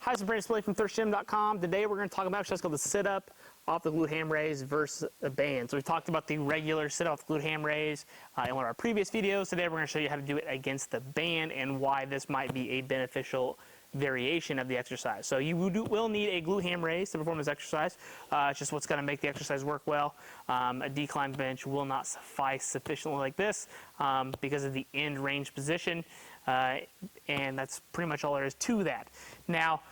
Hi, this is Brandon from thirstgym.com. Today we're going to talk about an exercise called the sit-up off the glute ham raise versus a band. So we talked about the regular sit-up off the glute ham raise in one of our previous videos. Today we're going to show you how to do it against the band and why this might be a beneficial variation of the exercise. So you will need a glute ham raise to perform this exercise. It's just what's going to make the exercise work well. A decline bench will not suffice sufficiently like this because of the end range position, and that's pretty much all there is to that. Now,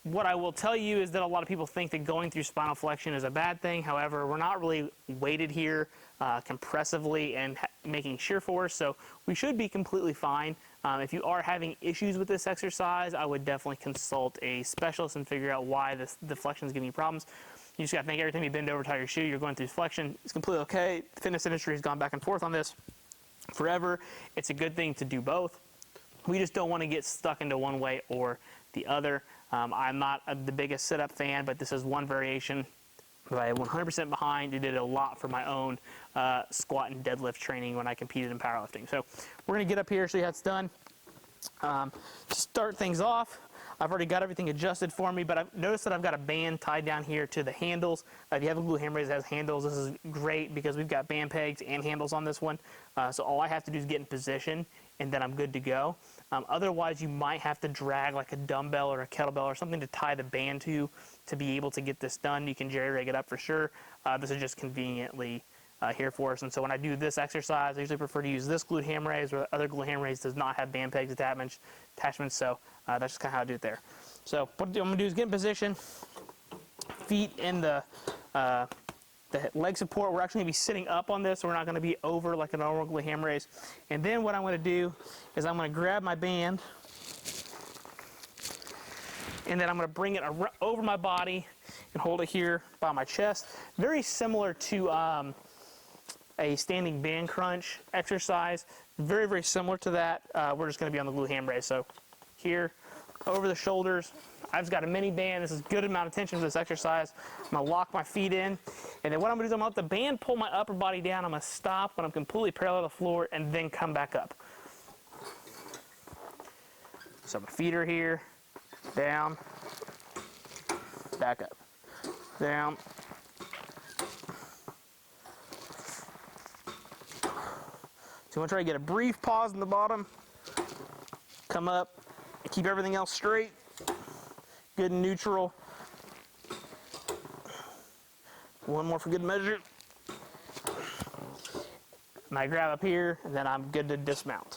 what I will tell you is that a lot of people think that going through spinal flexion is a bad thing. However, we're not really weighted here compressively and making shear force, so we should be completely fine. If you are having issues with this exercise, I would definitely consult a specialist and figure out why the flexion is giving you problems. You just got to think every time you bend over, tie your shoe, you're going through flexion. It's completely okay. The fitness industry has gone back and forth on this forever. It's a good thing to do both. We just don't want to get stuck into one way or the other. I'm not the biggest sit-up fan, but this is one variation that I am 100% behind. It did a lot for my own squat and deadlift training when I competed in powerlifting. So we're going to get up here, show you how it's done. To start things off, I've already got everything adjusted for me, but I've noticed that I've got a band tied down here to the handles. If you have a glute ham raise that has handles, this is great because we've got band pegs and handles on this one. So all I have to do is get in position, and then I'm good to go. Otherwise, you might have to drag like a dumbbell or a kettlebell or something to tie the band to be able to get this done. You can jerry-rig it up for sure. This is just conveniently here for us. And so when I do this exercise, I usually prefer to use this glute ham raise, where the other glute ham raise does not have band pegs attachments. So that's just kind of how I do it there. So what I'm going to do is get in position, feet in the leg support. We're actually going to be sitting up on this, so we're not going to be over like a normal glute ham raise. And then what I'm going to do is I'm going to grab my band, and then I'm going to bring it over my body and hold it here by my chest. Very similar to a standing band crunch exercise. Very, very similar to that. We're just going to be on the glute ham raise. So here, over the shoulders. I've just got a mini band. This is a good amount of tension for this exercise. I'm going to lock my feet in. And then what I'm going to do is I'm going to let the band pull my upper body down. I'm going to stop when I'm completely parallel to the floor and then come back up. So my feet are here, down, back up, down. So you want to try to get a brief pause in the bottom, come up, and keep everything else straight, good and neutral. One more for good measure. And I grab up here, and then I'm good to dismount.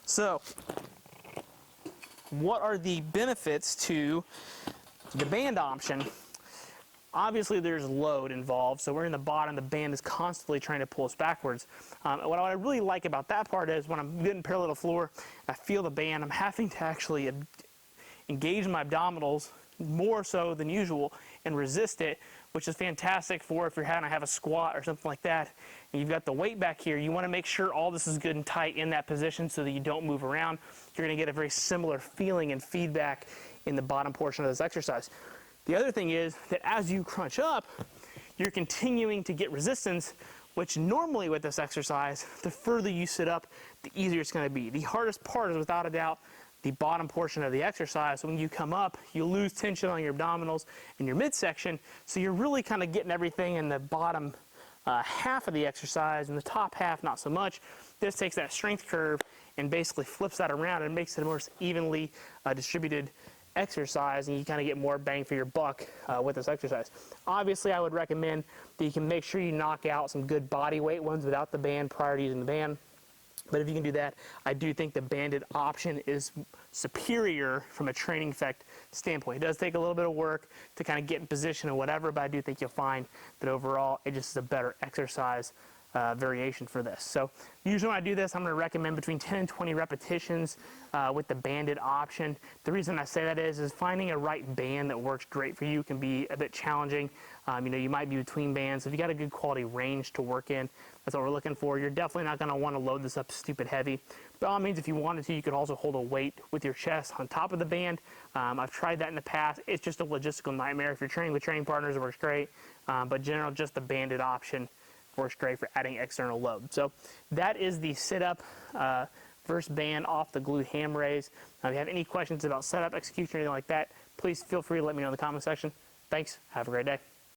So, what are the benefits to the band option? Obviously, there's load involved, so we're in the bottom. The band is constantly trying to pull us backwards. What I really like about that part is when I'm getting parallel to the floor, I feel the band, I'm having to actually engage my abdominals more so than usual and resist it, which is fantastic for if you're having to have a squat or something like that. And you've got the weight back here. You want to make sure all this is good and tight in that position so that you don't move around. You're going to get a very similar feeling and feedback in the bottom portion of this exercise. The other thing is that as you crunch up, you're continuing to get resistance, which normally with this exercise, the further you sit up, the easier it's going to be. The hardest part is without a doubt the bottom portion of the exercise. When you come up, you lose tension on your abdominals and your midsection, so you're really kind of getting everything in the bottom half of the exercise, and the top half not so much. This takes that strength curve and basically flips that around and makes it a more evenly distributed exercise, and you kind of get more bang for your buck with this exercise. Obviously, I would recommend that you can make sure you knock out some good body weight ones without the band prior to using the band. But if you can do that, I do think the banded option is superior from a training effect standpoint. It does take a little bit of work to kind of get in position or whatever, but I do think you'll find that overall it just is a better exercise variation for this. So usually when I do this, I'm going to recommend between 10 and 20 repetitions with the banded option. The reason I say that is finding a right band that works great for you can be a bit challenging. You might be between bands. If you got a good quality range to work in, that's what we're looking for. You're definitely not going to want to load this up stupid heavy. By all means, if you wanted to, you could also hold a weight with your chest on top of the band. I've tried that in the past. It's just a logistical nightmare. If you're training with training partners, it works great. But generally, just the banded option works great for adding external load. So that is the sit-up versus band off the glute ham raise. If you have any questions about setup, execution, or anything like that, please feel free to let me know in the comment section. Thanks. Have a great day.